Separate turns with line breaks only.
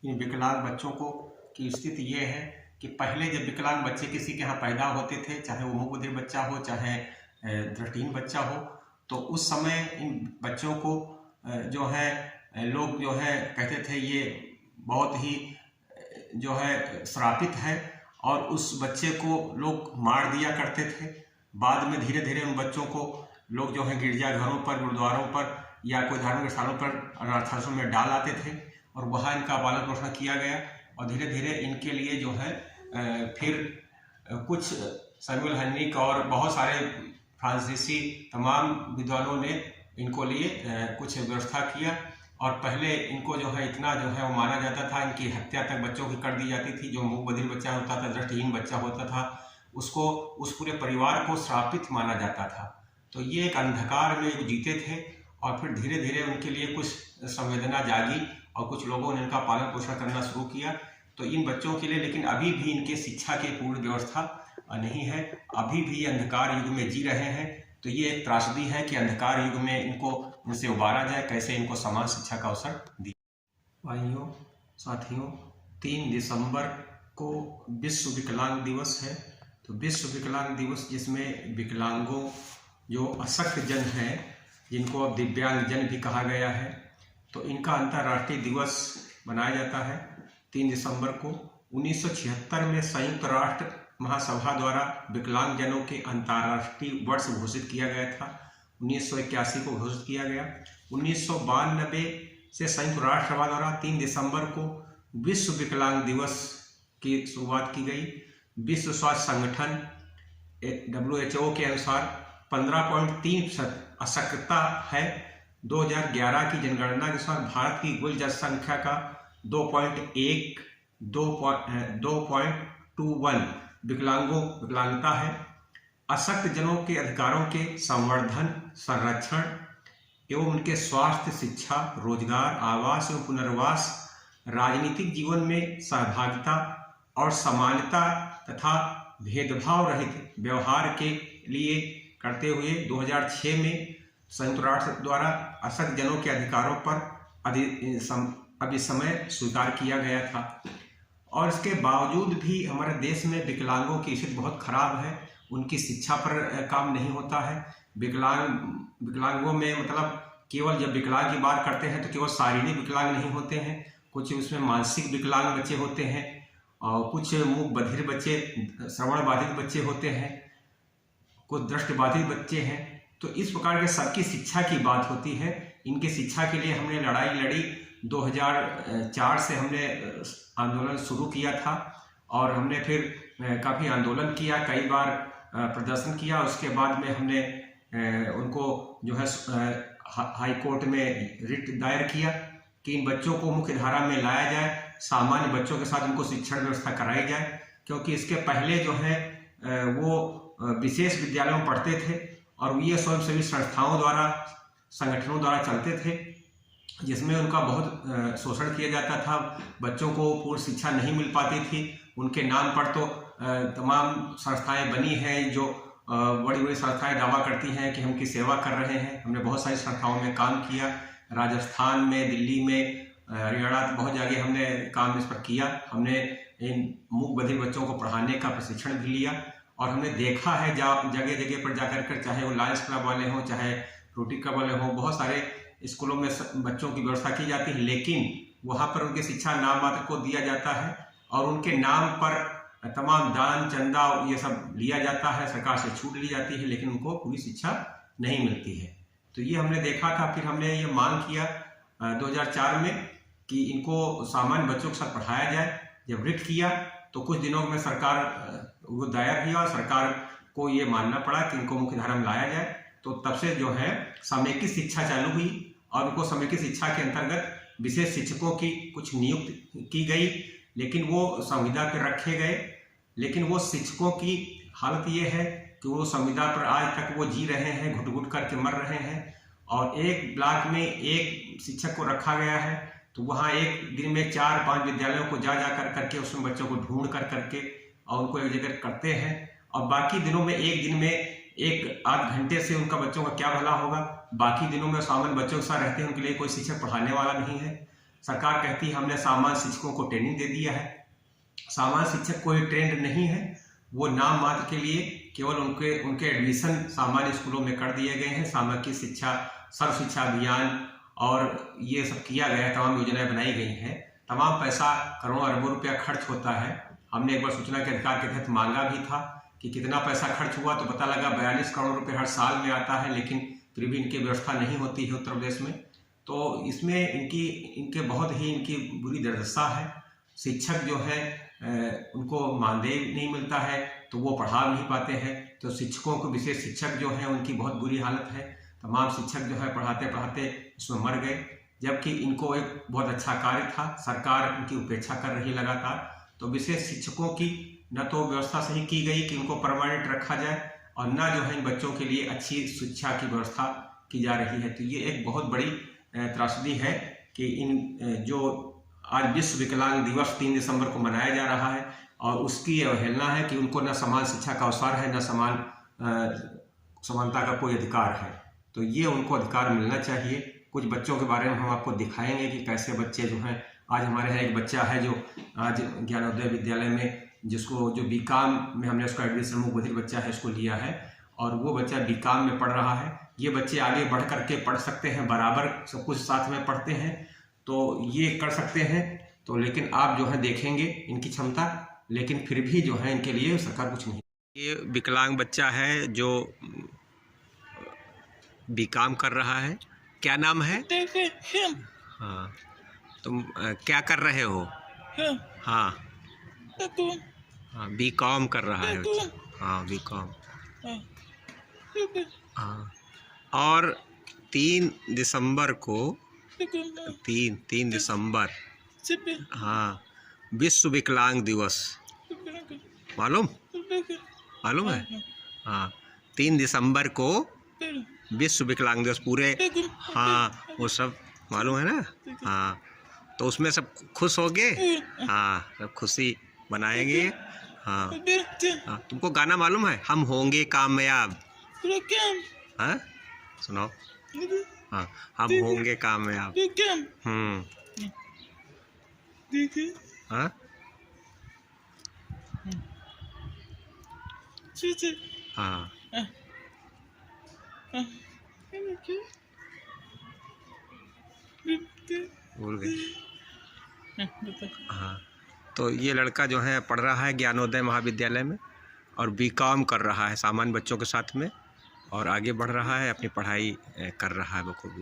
इन विकलांग बच्चों को की स्थिति ये है कि पहले जब विकलांग बच्चे किसी के यहाँ पैदा होते थे, चाहे वो मूक बधिर बच्चा हो, चाहे दृष्टिहीन बच्चा हो, तो उस समय इन बच्चों को जो है लोग जो है कहते थे ये बहुत ही जो है श्रापित है, और उस बच्चे को लोग मार दिया करते थे। बाद में धीरे धीरे उन बच्चों को लोग जो है गिरजाघरों पर, गुरुद्वारों पर या कोई धार्मिक स्थानों पर अनाथाश्रम में डाल आते थे और वहाँ इनका पालन पोषण किया गया। और धीरे धीरे इनके लिए जो है फिर कुछ सैमुअल हेनरिक और बहुत सारे फ्रांसीसी तमाम विद्वानों ने इनको लिए कुछ व्यवस्था किया। और पहले इनको जो है इतना जो है वो माना जाता था, इनकी हत्या तक बच्चों की कर दी जाती थी। जो मूक बधिर बच्चा होता था, दृष्टिहीन बच्चा होता था, उसको उस पूरे परिवार को श्रापित माना जाता था। तो ये एक अंधकार में जीते थे और फिर धीरे धीरे उनके लिए कुछ संवेदना जागी और कुछ लोगों ने इनका पालन पोषण करना शुरू किया। तो इन बच्चों के लिए लेकिन अभी भी इनके शिक्षा की पूर्ण व्यवस्था नहीं है, अभी भी ये अंधकार युग में जी रहे हैं। तो ये एक त्रासदी है कि अंधकार युग में इनसे उबारा जाए, कैसे इनको समान शिक्षा का अवसर दिया। भाइयों साथियों, 3 दिसंबर को विश्व विकलांग दिवस है। तो विश्व विकलांग दिवस जिसमें विकलांगों जो अशक्त जन हैं, जिनको अब दिव्यांग जन भी कहा गया है, तो इनका अंतर्राष्ट्रीय दिवस मनाया जाता है 3 दिसंबर को। 1976 में संयुक्त राष्ट्र महासभा द्वारा विकलांग जनों के अंतर्राष्ट्रीय वर्ष घोषित किया गया था। 1981 को घोषित किया गया। 1992 से संयुक्त राष्ट्र सभा द्वारा 3 दिसंबर को विश्व विकलांग दिवस की शुरुआत की गई। विश्व स्वास्थ्य संगठन WHO के अनुसार 15.3% अशक्तता है। 2011 की जनगणना के अनुसार भारत की कुल जनसंख्या का 2.21 विकलांगता है। अशक्त जनों के अधिकारों के संवर्धन, संरक्षण एवं उनके स्वास्थ्य, शिक्षा, रोजगार, आवास एवं पुनर्वास, राजनीतिक जीवन में सहभागिता और समानता तथा भेदभाव रहित व्यवहार के लिए करते हुए 2006 में संयुक्त राष्ट्र द्वारा अशक्त जनों के अधिकारों पर अभिसमय स्वीकार किया गया था। और इसके बावजूद भी हमारे देश में विकलांगों की स्थिति बहुत खराब है। उनकी शिक्षा पर काम नहीं होता है। विकलांगों में मतलब केवल जब विकलांग की बात करते हैं तो केवल शारीरिक विकलांग नहीं होते हैं, कुछ उसमें मानसिक विकलांग बच्चे होते हैं और कुछ मूक बधिर बच्चे, श्रवण बाधित बच्चे होते हैं, कुछ दृष्टिबाधित बच्चे हैं। तो इस प्रकार के सबकी शिक्षा की बात होती है। इनकी शिक्षा के लिए हमने लड़ाई लड़ी। 2004 से हमने आंदोलन शुरू किया था और हमने फिर काफ़ी आंदोलन किया, कई बार प्रदर्शन किया। उसके बाद में हमने उनको जो है हाई कोर्ट में रिट दायर किया कि इन बच्चों को मुख्य धारा में लाया जाए, सामान्य बच्चों के साथ उनको शिक्षण व्यवस्था कराई जाए। क्योंकि इसके पहले जो है वो विशेष विद्यालयों में पढ़ते थे और ये स्वयंसेवी संस्थाओं द्वारा, संगठनों द्वारा चलते थे, जिसमें उनका बहुत शोषण किया जाता था। बच्चों को पूर्ण शिक्षा नहीं मिल पाती थी। उनके नाम पर तो तमाम संस्थाएं बनी हैं, जो बड़ी बड़ी संस्थाएं दावा करती हैं कि हम उनकी सेवा कर रहे हैं। हमने बहुत सारी संस्थाओं में काम किया, राजस्थान में, दिल्ली में, हरियाणा, बहुत जगह हमने काम इस पर किया। हमने इन मूक बधिर बच्चों को पढ़ाने का प्रशिक्षण भी लिया और हमने देखा है जगह जगह पर जाकर कर, चाहे वो लायंस क्लब वाले हों, चाहे रोटरी क्लब वाले हों, बहुत सारे स्कूलों में बच्चों की व्यवस्था की जाती है, लेकिन वहाँ पर उनकी शिक्षा नाम मात्र को दिया जाता है और उनके नाम पर तमाम दान, चंदा ये सब लिया जाता है, सरकार से छूट ली जाती है, लेकिन उनको पूरी शिक्षा नहीं मिलती है। तो ये हमने देखा था। फिर हमने ये मांग किया 2004 में कि इनको सामान्य बच्चों के साथ पढ़ाया जाए। जब रिट किया तो कुछ दिनों में सरकार वो दायर किया और सरकार को ये मानना पड़ा कि इनको मुख्य धारा में लाया जाए। तो तब से जो है समेकित शिक्षा चालू हुई और उनको समेकित शिक्षा के अंतर्गत विशेष शिक्षकों की कुछ नियुक्त की गई, लेकिन वो संविदा पर रखे गए। लेकिन वो शिक्षकों की हालत ये है कि वो संविदा पर आज तक वो जी रहे हैं, घुट घुट करके मर रहे हैं। और एक ब्लॉक में एक शिक्षक को रखा गया है, तो वहाँ एक दिन में 4-5 विद्यालयों को जा कर करके उसमें बच्चों को ढूंढ कर करके और उनको एक जगह करते हैं। और बाकी दिनों में एक दिन में 1-8 घंटे से उनका बच्चों का क्या भला होगा। बाकी दिनों में सामान्य बच्चों के साथ रहते हैं, उनके लिए कोई शिक्षक पढ़ाने वाला नहीं है। सरकार कहती है हमने सामान्य शिक्षकों को ट्रेनिंग दे दिया है। सामान्य शिक्षक कोई ट्रेंड नहीं है, वो नाम मात्र के लिए केवल उनके एडमिशन सामान्य स्कूलों में कर दिए गए हैं। सामाजिक शिक्षा, सर्व शिक्षा अभियान और ये सब किया गया है, तमाम योजनाएं बनाई गई हैं। तमाम पैसा करोड़ों अरबों रुपया खर्च होता है। हमने एक बार सूचना के अधिकार के तहत मांगा भी था कि कितना पैसा खर्च हुआ, तो पता लगा 42 करोड़ रुपये हर साल में आता है, लेकिन फिर भी इनकी व्यवस्था नहीं होती है उत्तर प्रदेश में। तो इसमें इनके बहुत ही इनकी बुरी दुर्दशा है। शिक्षक जो है उनको मानदेय नहीं मिलता है, तो वो पढ़ा नहीं पाते हैं। तो शिक्षकों को, विशेष शिक्षक जो हैं उनकी बहुत बुरी हालत है। तमाम शिक्षक जो है पढ़ाते पढ़ाते इसमें मर गए, जबकि इनको एक बहुत अच्छा कार्य था। सरकार इनकी उपेक्षा कर रही है लगातार। तो विशेष शिक्षकों की न तो व्यवस्था सही की गई कि उनको परमानेंट रखा जाए, और न जो है इन बच्चों के लिए अच्छी शिक्षा की व्यवस्था की जा रही है। तो ये एक बहुत बड़ी त्रासदी है कि इन जो आज विश्व विकलांग दिवस 3 दिसंबर को मनाया जा रहा है, और उसकी अवहेलना है कि उनको न समान शिक्षा का अवसर है, न समानता का कोई अधिकार है। तो ये उनको अधिकार मिलना चाहिए। कुछ बच्चों के बारे में हम आपको दिखाएंगे कि कैसे बच्चे जो हैं, आज हमारे यहाँ एक बच्चा है जो आज ज्ञानोदय विद्यालय में, जिसको जो बीकॉम में हमने उसका एडमिशन, मुख बधिर बच्चा है, इसको लिया है, और वो बच्चा बीकॉम में पढ़ रहा है। ये बच्चे आगे बढ़ करके पढ़ सकते हैं, बराबर सब कुछ साथ में पढ़ते हैं, तो ये कर सकते हैं। तो लेकिन आप जो है देखेंगे इनकी क्षमता, लेकिन फिर भी जो है इनके लिए सरकार कुछ नहीं। ये विकलांग बच्चा है जो बीकॉम कर रहा है। क्या नाम है? हाँ, तुम क्या कर रहे हो? हाँ हाँ, बीकॉम कर रहा है बच्चा। हाँ, बीकॉम। हाँ, और 3 दिसंबर को 3 दिसंबर, हाँ, विश्व विकलांग दिवस मालूम है? हाँ, 3 दिसंबर को विश्व विकलांग दिवस पूरे, हाँ, वो सब मालूम है ना? हाँ, तो उसमें सब खुश हो गए। हाँ, सब खुशी मनाएंगे। हाँ हाँ, तुमको गाना मालूम है? हम होंगे कामयाब। हाँ, सुनाओ। हाँ, हम होंगे कामयाब। हाँ, हाँ, भूल गए। हाँ, तो ये लड़का जो है पढ़ रहा है ज्ञानोदय महाविद्यालय में, और बीकॉम कर रहा है सामान्य बच्चों के साथ में, और आगे बढ़ रहा है, अपनी पढ़ाई कर रहा है बखूबी।